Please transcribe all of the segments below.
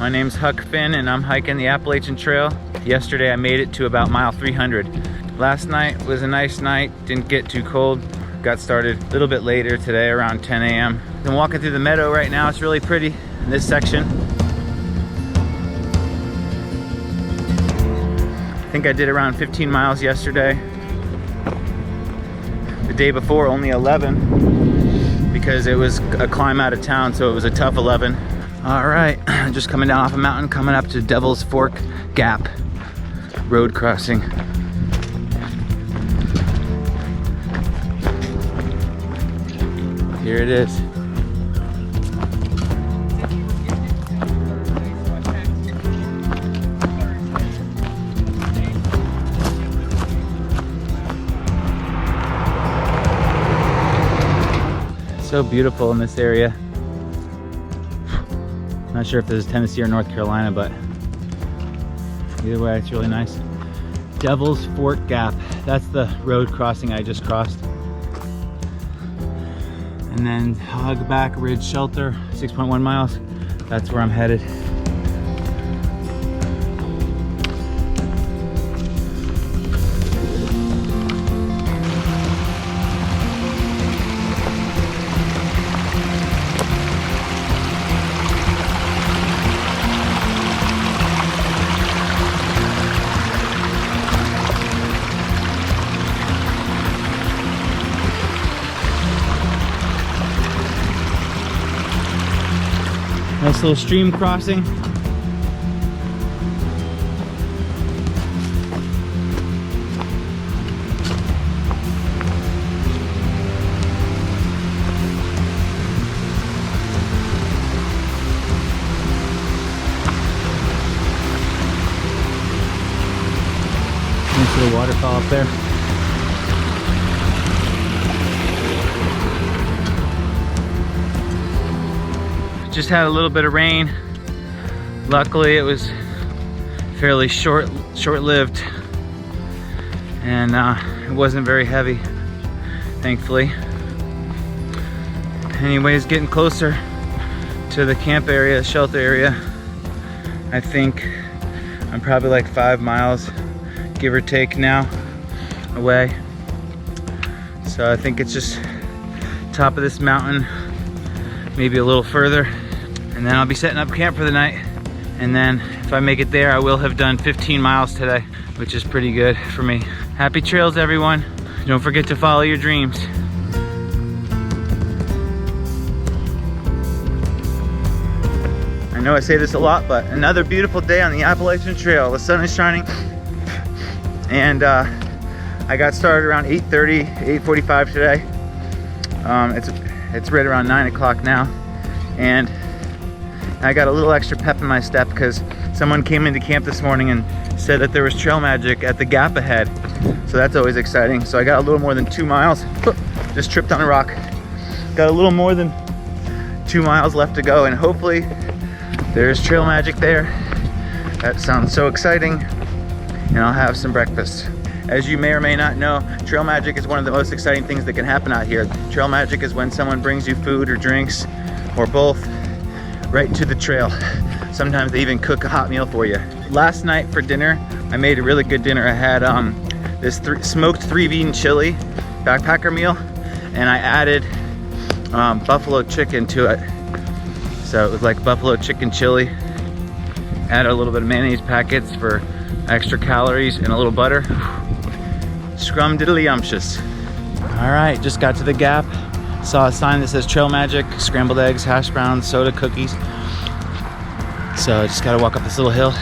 My name's Huck Finn and I'm hiking the Appalachian Trail. Yesterday I made it to about mile 300. Last night was a nice night, didn't get too cold. Got started a little bit later today, around 10 a.m. I'm walking through the meadow right now. It's really pretty in this section. I think I did around 15 miles yesterday. The day before only 11 because it was a climb out of town, so it was a tough 11. All right, just coming down off a mountain, coming up to Devil's Fork Gap road crossing. Here it is. So beautiful in this area. Not sure if this is Tennessee or North Carolina, but either way, it's really nice. Devil's Fork Gap. That's the road crossing I just crossed. And then Hogback Ridge Shelter, 6.1 miles. That's where I'm headed. Nice little stream crossing. Nice little waterfall up there. Just had a little bit of rain. Luckily it was fairly short-lived and it wasn't very heavy, thankfully. Anyways, getting closer to the camp area, shelter area. I think I'm probably like 5 miles, give or take now, away. So I think it's just top of this mountain, maybe a little further. And then I'll be setting up camp for the night. And then if I make it there, I will have done 15 miles today, which is pretty good for me. Happy trails, everyone. Don't forget to follow your dreams. I know I say this a lot, but another beautiful day on the Appalachian Trail. The sun is shining. And I got started around 8:30, 8:45 today. It's right around 9 o'clock now. And I got a little extra pep in my step because someone came into camp this morning and said that there was trail magic at the gap ahead. So that's always exciting. So I got a little more than 2 miles. Just tripped on a rock. Got a little more than 2 miles left to go, and hopefully there's trail magic there. That sounds so exciting. And I'll have some breakfast. As you may or may not know, trail magic is one of the most exciting things that can happen out here. Trail magic is when someone brings you food or drinks or both right to the trail. Sometimes they even cook a hot meal for you. Last night for dinner, I made a really good dinner. I had this smoked 3-bean chili backpacker meal, and I added buffalo chicken to it. So it was like buffalo chicken chili. Added a little bit of mayonnaise packets for extra calories and a little butter. Scrum-diddly-umptious. All right, just got to the gap. Saw a sign that says trail magic, scrambled eggs, hash browns, soda, cookies. So I just gotta walk up this little hill.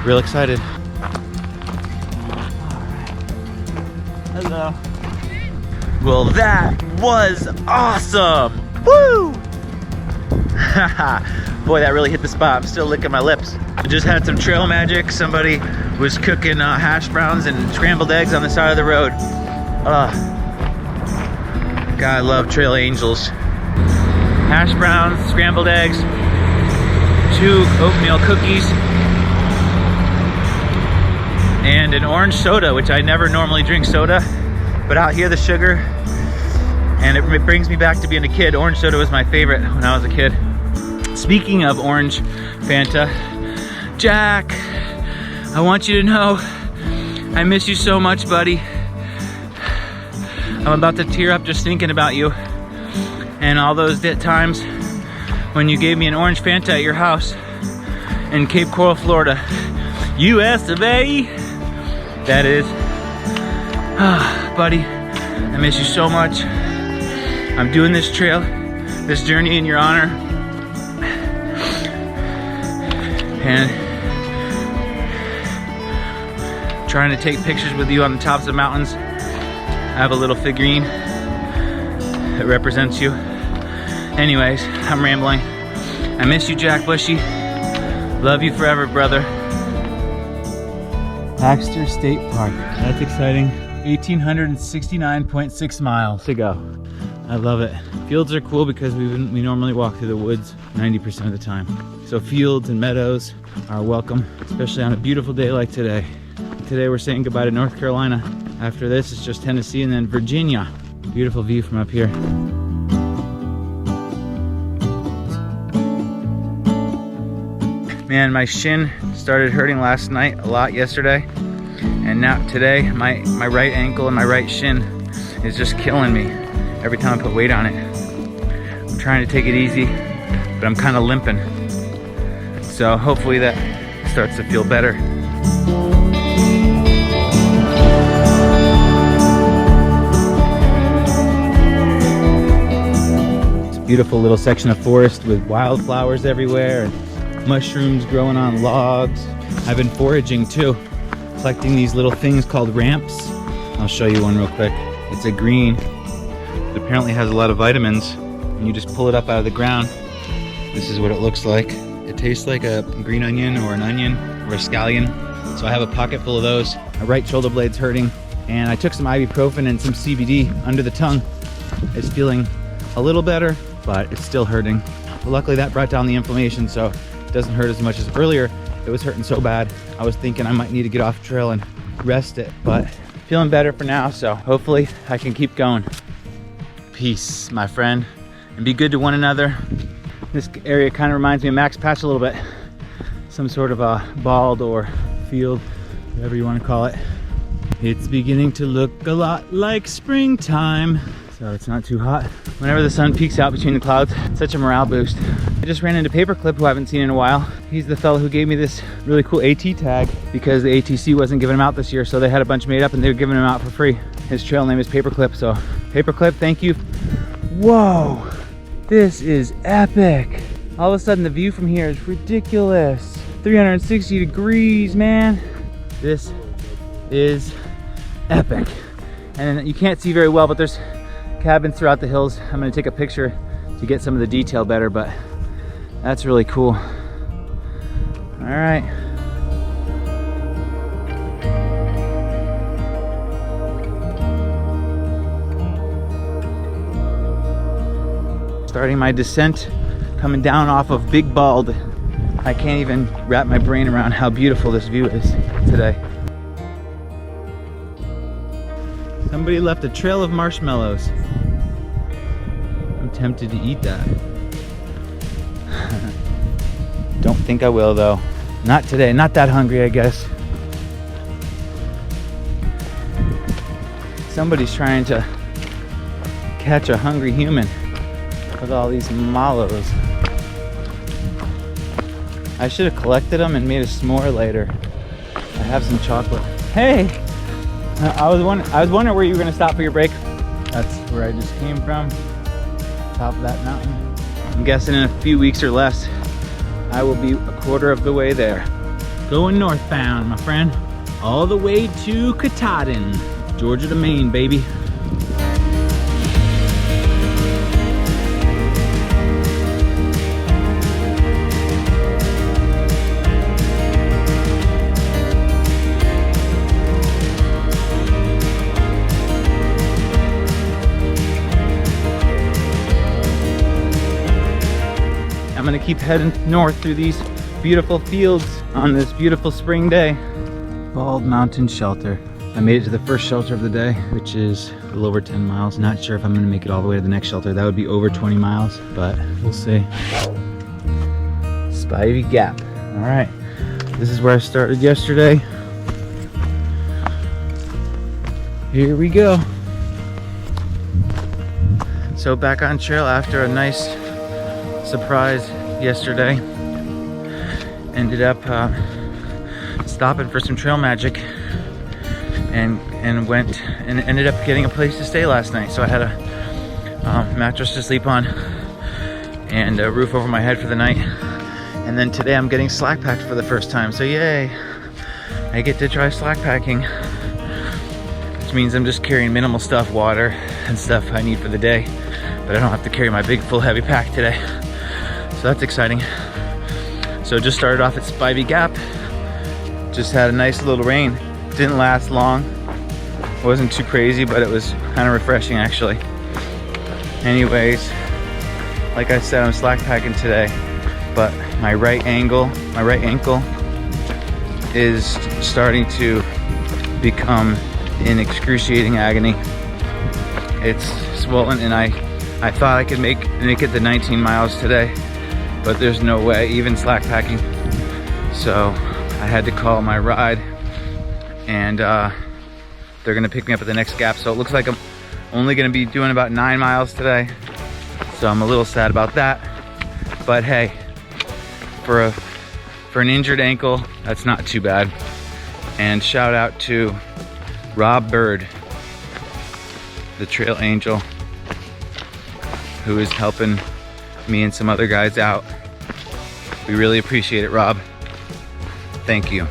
Real excited. Hello. Well, that was awesome. Woo! Boy, that really hit the spot. I'm still licking my lips. I just had some trail magic. Somebody was cooking hash browns and scrambled eggs on the side of the road. God, I love trail angels. Hash browns, scrambled eggs, 2 oatmeal cookies, and an orange soda, which I never normally drink soda, but out here the sugar, and it brings me back to being a kid. Orange soda was my favorite when I was a kid. Speaking of orange Fanta, Jack, I want you to know I miss you so much, buddy. I'm about to tear up just thinking about you and all those times when you gave me an orange Fanta at your house in Cape Coral, Florida. US of A, that is. Buddy, I miss you so much. I'm doing this trail, this journey in your honor. And trying to take pictures with you on the tops of mountains. I have a little figurine that represents you. Anyways, I'm rambling. I miss you, Jack Bushy. Love you forever, brother. Baxter State Park. That's exciting. 1,869.6 miles to go. I love it. Fields are cool because we normally walk through the woods 90% of the time. So fields and meadows are welcome, especially on a beautiful day like today. Today we're saying goodbye to North Carolina. After this, it's just Tennessee and then Virginia. Beautiful view from up here. Man, my shin started hurting last night a lot yesterday. And now today, my right ankle and my right shin is just killing me every time I put weight on it. I'm trying to take it easy, but I'm kind of limping. So hopefully that starts to feel better. It's a beautiful little section of forest with wildflowers everywhere and mushrooms growing on logs. I've been foraging too, collecting these little things called ramps. I'll show you one real quick. It's a green. It apparently has a lot of vitamins, and you just pull it up out of the ground. This is what it looks like. It tastes like a green onion or an onion or a scallion. So I have a pocket full of those. My right shoulder blade's hurting, and I took some ibuprofen and some CBD under the tongue. It's feeling a little better, but it's still hurting. But luckily that brought down the inflammation, so it doesn't hurt as much as earlier. It was hurting so bad, I was thinking I might need to get off trail and rest it, but feeling better for now, so hopefully I can keep going. Peace, my friend, and be good to one another. This area kind of reminds me of Max Patch a little bit. Some sort of a bald or field, whatever you want to call it. It's beginning to look a lot like springtime, so it's not too hot. Whenever the sun peeks out between the clouds, it's such a morale boost. I just ran into Paperclip, who I haven't seen in a while. He's the fellow who gave me this really cool AT tag because the ATC wasn't giving them out this year, so they had a bunch made up and they were giving them out for free. His trail name is Paperclip, so Paperclip, thank you. Whoa, this is epic. All of a sudden the view from here is ridiculous. 360 degrees, man. This is epic. And you can't see very well, but there's cabins throughout the hills. I'm gonna take a picture to get some of the detail better, but that's really cool. All right. Starting my descent, coming down off of Big Bald. I can't even wrap my brain around how beautiful this view is today. Somebody left a trail of marshmallows. I'm tempted to eat that. Don't think I will though. Not today, not that hungry, I guess. Somebody's trying to catch a hungry human with all these mallows. I should have collected them and made a s'more later. I have some chocolate. Hey! I was wondering where you were gonna stop for your break. That's where I just came from. Top of that mountain. I'm guessing in a few weeks or less, I will be a quarter of the way there. Going northbound, my friend. All the way to Katahdin, Georgia to Maine, baby. I'm gonna keep heading north through these beautiful fields on this beautiful spring day. Bald Mountain Shelter. I made it to the first shelter of the day, which is a little over 10 miles. Not sure if I'm gonna make it all the way to the next shelter. That would be over 20 miles, but we'll see. Spivey Gap. All right, this is where I started yesterday. Here we go. So back on trail after a nice surprise yesterday. Ended up stopping for some trail magic and went and ended up getting a place to stay last night. So I had a mattress to sleep on and a roof over my head for the night. And then today I'm getting slack packed for the first time. So yay, I get to try slack packing, which means I'm just carrying minimal stuff, water and stuff I need for the day. But I don't have to carry my big full heavy pack today. So that's exciting. So just started off at Spivey Gap. Just had a nice little rain. Didn't last long. It wasn't too crazy, but it was kind of refreshing actually. Anyways, like I said, I'm slack packing today, but my right ankle is starting to become in excruciating agony. It's swollen, and I thought I could make it the 19 miles today, but there's no way, even slack packing. So I had to call my ride, and they're gonna pick me up at the next gap. So it looks like I'm only gonna be doing about 9 miles today. So I'm a little sad about that. But hey, for an injured ankle, that's not too bad. And shout out to Rob Bird, the trail angel, who is helping me and some other guys out. We really appreciate it, Rob. Thank you.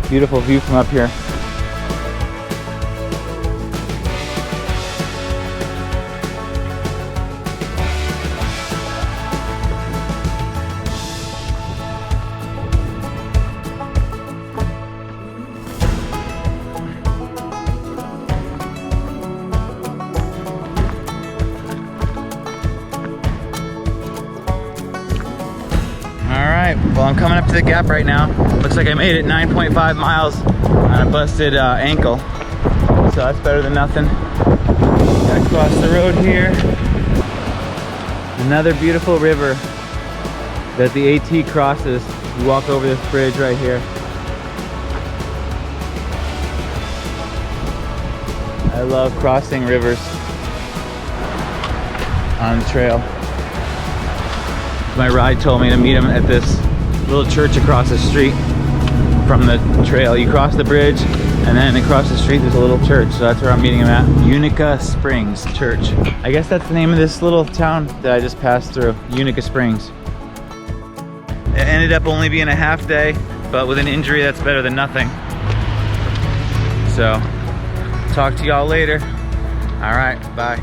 Beautiful view from up here. Well, I'm coming up to the gap right now. Looks like I made it 9.5 miles on a busted ankle. So that's better than nothing. Gotta cross the road here. Another beautiful river that the AT crosses. You walk over this bridge right here. I love crossing rivers on the trail. My ride told me to meet him at this little church across the street from the trail. You cross the bridge, and then across the street there's a little church. So that's where I'm meeting him at. Unica Springs Church. I guess that's the name of this little town that I just passed through, Unica Springs. It ended up only being a half day, but with an injury that's better than nothing. So, talk to y'all later. All right, bye.